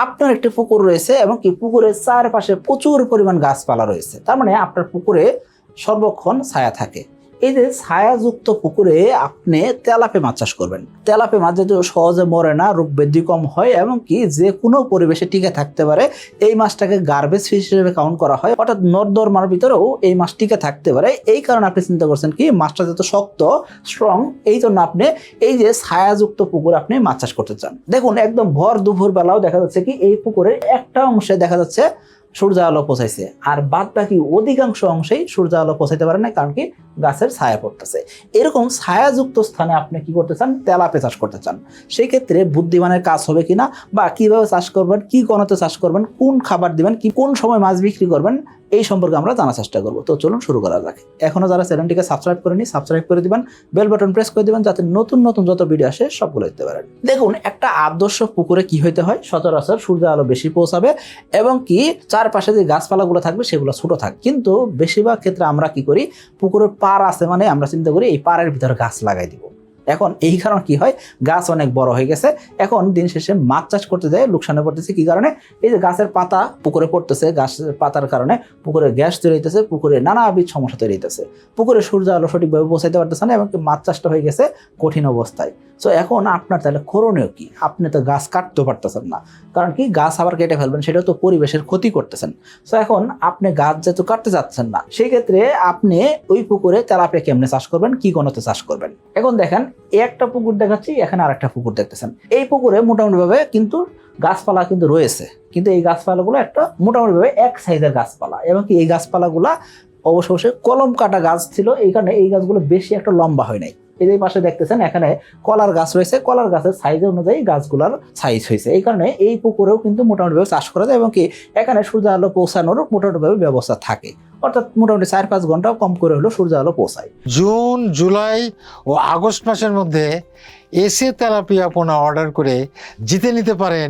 আপনার একটি পুকুর রয়েছে এবং কি পুকুরের চারপাশে প্রচুর পরিমাণ গাছপালা রয়েছে, তার মানে আপনার পুকুরে সর্বক্ষণ ছায়া থাকে। এই যে ছায়াযুক্ত পুকুরে আপনি তেলাপিয়া মাছ চাষ করবেন। তেলাপিয়া মাছ যেহেতু সহজে মরে না, রোগ বৃদ্ধি কম হয় এবং কি যে কোনো পরিবেশে টিকে থাকতে পারে, এই মাছটাকে গার্বেজ ফিশ হিসেবে কাউন্ট করা হয়। অর্থাৎ নর্দমার ভিতরেও এই মাছ টিকে থাকতে পারে। এই কারণে আপনি চিন্তা করছেন কি মাছটা যত শক্ত স্ট্রং, এই জন্য আপনি এই যে ছায়াযুক্ত পুকুরে আপনি মাছ চাষ করতে চান। দেখুন একদম ভর দুপুর বেলাও দেখা যাচ্ছে কি এই পুকুরের একটা অংশে দেখা যাচ্ছে সূর্য আলো পৌঁছাইছে, আর বাদ বাকি অধিকাংশ অংশেই সূর্য আলো পৌঁছাইতে পারে না, কারণ কি গাছের ছায়া পড়তেছে। এরকম ছায়াযুক্ত স্থানে আপনি কি করতে চান, তেলাপিয়া চাষ করতে চান। সেই ক্ষেত্রে বুদ্ধিমানের কাজ হবে কিনা, বা কিভাবে চাষ করবেন, কি কোণতে চাষ করবেন, কোন খাবার দিবেন, কি কোন সময় মাছ বিক্রি করবেন, এই সম্পর্কে আমরা জানার চেষ্টা করব। তো চলুন শুরু করা যাক। এখনো যারা চ্যানেলটিকে সাবস্ক্রাইব করেনি সাবস্ক্রাইব করে দিবেন, বেল বাটন প্রেস করে দিবেন, যাতে নতুন নতুন যত ভিডিও আসে সবগুলো দেখতে পারেন। দেখুন একটা আদর্শ পুকুরে কি হইতে হয়, সচরাচর সূর্য আলো বেশি পৌঁছাবে এবং কি চারপাশে যে গাছপালাগুলো থাকবে সেগুলো ছোট থাকবে। কিন্তু বেশিরভাগ ক্ষেত্রে আমরা কি করি, পুকুরের পার আছে মানে আমরা চিন্তা করি এই পাড়ের ভিতরে গাছ লাগাই দিব। এখন এই কারণে কি হয়, গাছ অনেক বড় হয়ে গেছে, এখন দিন শেষে মাছ চাষ করতে যায় লোকসানে পড়তেছে। কি কারণে, এই যে গাছের পাতা পুকুরে পড়তেছে, গাছের পাতার কারণে পুকুরে গ্যাস তৈরি হইতেছে, পুকুরে নানাবিধ সমস্যা তৈরি হইতেছে, পুকুরে সূর্য আলো সঠিকভাবে পৌঁছাইতে পারতেছে না এবং মাছ চাষটা হয়ে গেছে কঠিন অবস্থায়। সো এখন আপনার তাহলে করণীয় কি, আপনি তো গাছ কাটতে পারতেছেন না, কারণ কি গাছ আবার কেটে ফেলবেন, সেটাও তো পরিবেশের ক্ষতি করতেছেন। সো এখন আপনি গাছ যেহেতু কাটতে যাচ্ছেন না, সেই ক্ষেত্রে আপনি ওই পুকুরে তেলাপিয়া কেমনে চাষ করবেন, কি কোণতে চাষ করবেন। এখন দেখেন একটা পুকুর দেখাচ্ছি, এখানে আর একটা পুকুর দেখতেছেন। এই পুকুরে মোটামুটি ভাবে কিন্তু গাছপালা কিন্তু রয়েছে, কিন্তু এই গাছপালাগুলো একটা মোটামুটি ভাবে এক সাইজের গাছপালা এবং কি এই গাছপালাগুলা অবশ্যই কলম কাটা গাছ ছিল, এই কারণে এই গাছগুলো বেশি একটা লম্বা হয় নাই। এই পাশে দেখতেছেন এখানে কলার গাছ রয়েছে, কলার গাছের সাইজ অনুযায়ী গাছগুলার সাইজ হয়েছে। এই কারণে এই পুকুরেও কিন্তু মোটামুটিভাবে চাষ করা যায় এবং কি এখানে সূর্য আলো পৌঁছানোর মোটামুটিভাবে ব্যবস্থা থাকে, অর্থাৎ মোটামুটি 4-5 ঘন্টা কম করে হলেও সূর্য আলো পৌঁছায়। জুন, জুলাই ও আগস্ট মাসের মধ্যে এসে তেলাপিয়া পোনা অর্ডার করে জিতে নিতে পারেন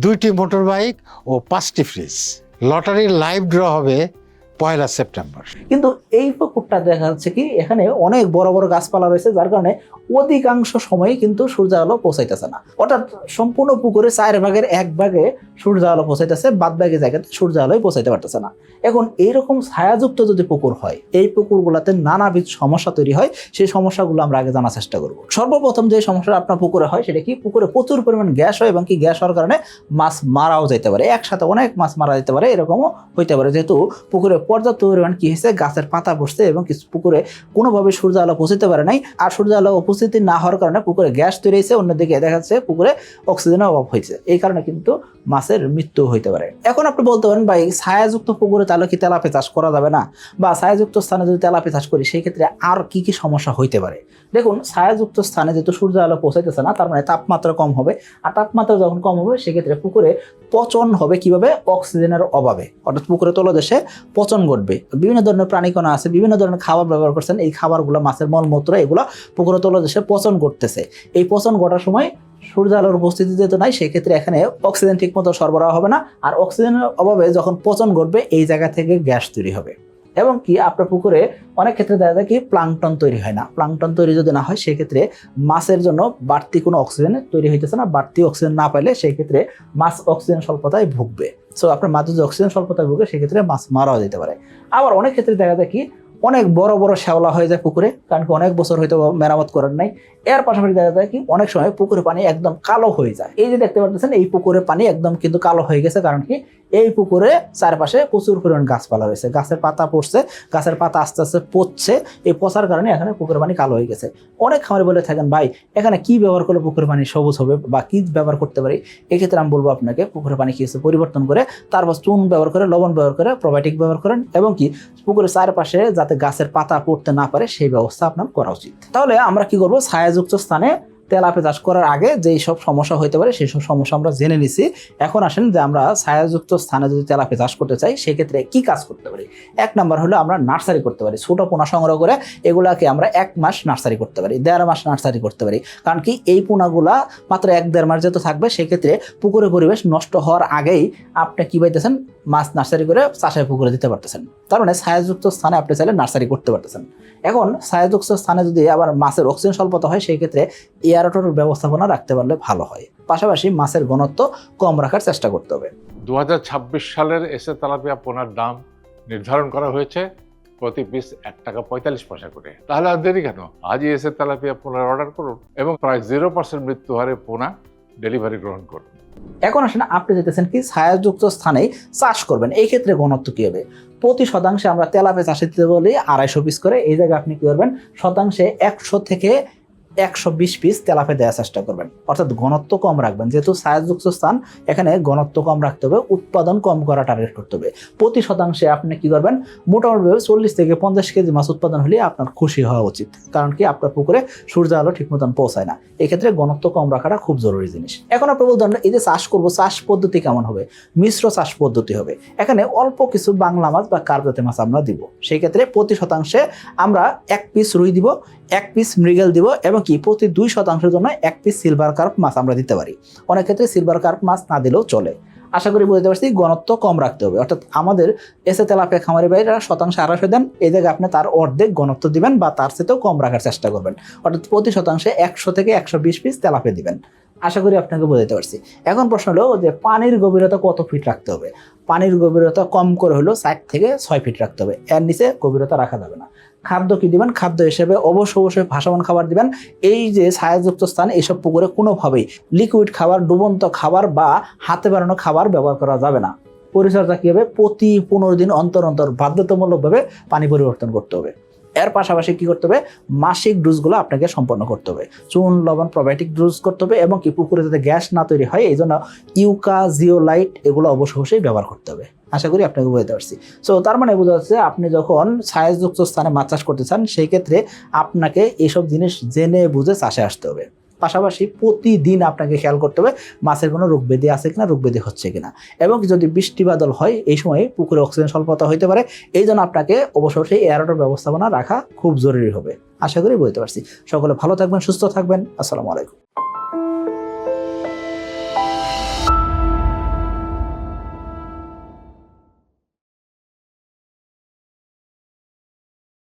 2টি মোটর বাইক ও 5টি ফ্রিজ। লটারির লাইভ ড্র হবে 1 সেপ্টেম্বর। কিন্তু এই পুকুরটা দেখা যাচ্ছে কি এখানে অনেক বড় বড় গাছপালা রয়েছে, যার কারণে অধিকাংশ সময় কিন্তু সূর্য আলো পৌঁছাইতেছে না। অর্থাৎ সম্পূর্ণ পুকুরে 4 ভাগের 1 ভাগে সূর্য আলো পৌঁছাইতেছে, বাদ বাকি জায়গাতে সূর্য আলোয় পৌঁছাইতে পারতেছে না। এখন এইরকম ছায়াযুক্ত যদি পুকুর হয়, এই পুকুরগুলোতে নানাবিধ সমস্যা তৈরি হয়। সেই সমস্যাগুলো আমরা আগে জানার চেষ্টা করব। সর্বপ্রথম যে সমস্যা আপনার পুকুরে হয় সেটা কি, পুকুরে প্রচুর পরিমাণ গ্যাস হয় এবং কি গ্যাস হওয়ার কারণে মাছ মারাও যেতে পারে, একসাথে অনেক মাছ মারা যেতে পারে, এরকমও হইতে পারে। যেহেতু পুকুরে পর্যাপ্ত পরিমাণ কি হয়েছে, গাছের পাতা পড়ছে এবং কিছু পুকুরে কোনোভাবে সূর্য আলো পৌঁছাতে পারে নাই, আর সূর্য আলো উপস্থিতি না হওয়ার কারণে পুকুরে গ্যাস তৈরি হয়েছে, অন্যদিকে দেখা যাচ্ছে পুকুরে অক্সিজেনের অভাব হয়েছে। এই কারণে কিন্তু মাছের মৃত্যু হইতে পারে। এখন আপনি বলতে পারেন ভাই ছায়াযুক্ত পুকুরে তাহলে কি তেলাপিয়া চাষ করা যাবে না, বা ছায়াযুক্ত স্থানে যদি তেলাপিয়া চাষ করি সেই ক্ষেত্রে আর কি কি সমস্যা হইতে পারে। দেখুন ছায়াযুক্ত স্থানে যেহেতু সূর্য আলো পৌঁছাইতেছে না, তার মানে তাপমাত্রা কম হবে, আর তাপমাত্রা যখন কম হবে সেক্ষেত্রে পুকুরে পচন হবে। কিভাবে, অক্সিজেনের অভাবে, অর্থাৎ পুকুরে তলদেশে পচন ঘটবে। বিভিন্ন ধরনের প্রাণীকণা আছে, বিভিন্ন ধরনের খাবার ব্যবহার করছেন, এই খাবারগুলো মাছের মলমূত্র এগুলো পুকুরে তলদেশে পচন ঘটতেছে। এই পচন ঘটার সময় সূর্য আলোর উপস্থিতি যেহেতু নাই, সেই ক্ষেত্রে এখানে অক্সিজেন ঠিক মতো সরবরাহ হবে না, আর অক্সিজেনের অভাবে যখন পচন ঘটবে এই জায়গা থেকে গ্যাস তৈরি হবে এবং কি আপনার পুকুরে অনেক ক্ষেত্রে দেখা যায় কি প্লাঙ্কটন তৈরি হয় না। প্লাঙ্কটন তৈরি যদি না হয় সেক্ষেত্রে মাছের জন্য বাড়তি কোনো অক্সিজেন তৈরি হইতেছে না, বাড়তি অক্সিজেন না পাইলে সেই ক্ষেত্রে মাছ অক্সিজেন স্বল্পতায় ভুগবে। সো আপনার মাছ যদি অক্সিজেন স্বল্পতায় ভুগে সেক্ষেত্রে মাছ মারাও যেতে পারে। আবার অনেক ক্ষেত্রে দেখা যায় কি অনেক বড় বড় শ্যাওলা হয়ে যায় পুকুরে, কারণ কি অনেক বছর হয়তো মেরামত করার নাই। এর পাশাপাশি দেখা যায় কি অনেক সময় পুকুরের পানি একদম কালো হয়ে যায়। এই যে দেখতে পাচ্ছেন এই পুকুরের পানি একদম কিন্তু কালো হয়ে গেছে, কারণ কি এই পুকুরে চারপাশে প্রচুর পরিমাণ গাছপালা রয়েছে, গাছের পাতা পড়ছে, গাছের পাতা আস্তে আস্তে পচছে, এই পচার কারণে এখানে পুকুরের পানি কালো হয়ে গেছে। অনেক খামারে বলে থাকেন ভাই এখানে কি ব্যবহার করলে পুকুরের পানি সবুজ হবে বা কি ব্যবহার করতে পারি। এক্ষেত্রে আমি বলবো আপনাকে পুকুরের পানি কি পরিবর্তন করে, তারপর চুন ব্যবহার করে, লবণ ব্যবহার করে, প্রোবায়োটিক ব্যবহার করেন এবং কি পুকুরের চারপাশে যাতে গাছের পাতা পড়তে না পারে সেই ব্যবস্থা আপনার করা উচিত। তাহলে আমরা কি করবো, ছায়াযুক্ত স্থানে তেলাপিয়া চাষ করার আগে যেই সব সমস্যা হইতে পারে সেই সব সমস্যা আমরা জেনে নিছি। এখন আসেন যে আমরা ছায়াযুক্ত স্থানে যদি তেলাপিয়া চাষ করতে চাই সেক্ষেত্রে কি কাজ করতে পারি। 1 নম্বর হলো আমরা নার্সারি করতে পারি। ছোট পোনা সংগ্রহ করে এগুলাকে আমরা 1 মাস নার্সারি করতে পারি, 1.5 মাস নার্সারি করতে পারি। কারণ কি এই পোনাগুলা মাত্র 1-1.5 মাস যেহেতু থাকবে সেক্ষেত্রে পুকুরের পরিবেশ নষ্ট হওয়ার আগেই আপনি কি পাইতেছেন, মাছ নার্সারি করে চাষের পুকুরে দিতে পারতেছেন। তার মানে ছায়াযুক্ত স্থানে আপনি চাইলে নার্সারি করতে পারতেছেন। এখন ছায়াযুক্ত স্থানে যদি আবার মাছের অক্সিজেন স্বল্পতা হয় সেই ক্ষেত্রে এয়ার এয়ারোটর ব্যবস্থাপনা রাখতে পারলে ভালো হয়। পাশাপাশি মাছের ঘনত্ব কম রাখার চেষ্টা করতে হবে। 2026 সালের এসএ তেলাপিয়া পোনার দাম নির্ধারণ করা হয়েছে প্রতি পিস 1 টাকা 45 পয়সা করে। তাহলে আর দেরি কেন, আজই এসএ তেলাপিয়া পোনার অর্ডার করুন এবং প্রায় 0% মৃত্যু হারে পোনা ডেলিভারি গ্রহণ করুন। এখন আসেন, আপনি যেতেছেন কি ছায়াযুক্ত স্থানে চাষ করবেন, এই ক্ষেত্রে ঘনত্ব কি হবে? প্রতি শতাংশে আমরা তেলাপিয়া চাষে দিতে বলি 250 পিস করে। এই জায়গায় আপনি কি করবেন, শতাংশে 100 থেকে 120 পিস তেলাপিয়া দেওয়ার চেষ্টা করবেন। অর্থাৎ ঘনত্ব কম রাখবেন, যেহেতু ছায়াযুক্ত স্থান এখানে ঘনত্ব কম রাখতে হবে, উৎপাদন কম করা টার্গেট করতে হবে। প্রতি শতাংশে আপনি কি করবেন, মোটামুটিভাবে 40 থেকে 50 কেজি মাছ উৎপাদন হলে আপনার খুশি হওয়া উচিত। কারণ কি, আপনার পুকুরে সূর্য আলো ঠিক মতন পৌঁছায় না, এক্ষেত্রে ঘনত্ব কম রাখাটা খুব জরুরি জিনিস। এখন আপনি বলতে পারেন, এই যে চাষ করবো, চাষ পদ্ধতি কেমন হবে? মিশ্র চাষ পদ্ধতি হবে। এখানে অল্প কিছু বাংলা মাছ বা কার্প জাতীয় মাছ আমরা দিব। সেই ক্ষেত্রে প্রতি শতাংশে আমরা 1 পিস রুই দিব, 1 পিস মৃগেল দিব, এবং কি প্রতি 2 শতাংশের জন্য 1 পিস সিলভার কার্প মাছ আমরা দিতে পারি। অনেক ক্ষেত্রে সিলভার কার্প মাছ না দিলেও চলে। আশা করি বুঝতে পারছি, ঘনত্ব কম রাখতে হবে। অর্থাৎ আমাদের এসে তেলাপিয়া খামারি ভাইরা শতাংশে 250 দেন, এই জায়গায় আপনি তার অর্ধেক ঘনত্ব দিবেন বা তার চেয়েও কম রাখার চেষ্টা করবেন। অর্থাৎ প্রতি শতাংশে 100 থেকে 120 পিস তেলাপিয়া দিবেন। আশা করি আপনাকে বোঝাতে পারছি। এখন প্রশ্ন হলো যে পানির গভীরতা কত ফিট রাখতে হবে? পানির গভীরতা কম করে হলো 4 থেকে 6 ফিট রাখতে হবে, এর নিচে গভীরতা রাখা যাবে না। খাদ্য কি দিবেন? খাদ্য হিসেবে অবশ্যই ভাসমান খাবার দিবেন। এই যে ছায়াযুক্ত স্থান, এইসব পুকুরে কোনোভাবেই লিকুইড খাবার, ডুবন্ত খাবার বা হাতে বানানো খাবার ব্যবহার করা যাবে না। পরিচর্যা কি হবে? প্রতি 15 দিন অন্তর অন্তর বাধ্যতামূলকভাবে পানি পরিবর্তন করতে হবে। এর পাশাপাশি কি করতে হবে, মাসিক ডোজগুলো আপনাকে সম্পন্ন করতে হবে। চুন, লবণ, প্রোবায়োটিক ডোজ করতে হবে, এবং কি পুকুরে যাতে গ্যাস না তৈরি হয় এই জন্য ইউকা, জিওলাইট এগুলো অবশ্যই ব্যবহার করতে হবে। আশা করি আপনাকে বুঝতে পারছি। সো তার মানে বোঝা যাচ্ছে, আপনি যখন ছায়াযুক্ত স্থানে মাছ চাষ করতে চান, সেই ক্ষেত্রে আপনাকে এইসব জিনিস জেনে বুঝে চাষে আসতে হবে। পাশাপাশি প্রতিদিন আপনাকে খেয়াল করতে হবে মাছের কোনো রোগ ব্যাধি আছে কিনা, রোগ ব্যাধি হচ্ছে কিনা, এবং যদি বৃষ্টি বাদল হয় এই সময় পুকুরে অক্সিজেন স্বল্পতা হতে পারে। এই জন্য আপনাকে অবশ্যই এয়ারোটর ব্যবস্থাপনা রাখা খুব জরুরি হবে। আশা করি বুঝতে পারছি। সকলে ভালো থাকবেন, সুস্থ থাকবেন। আসসালামু আলাইকুম।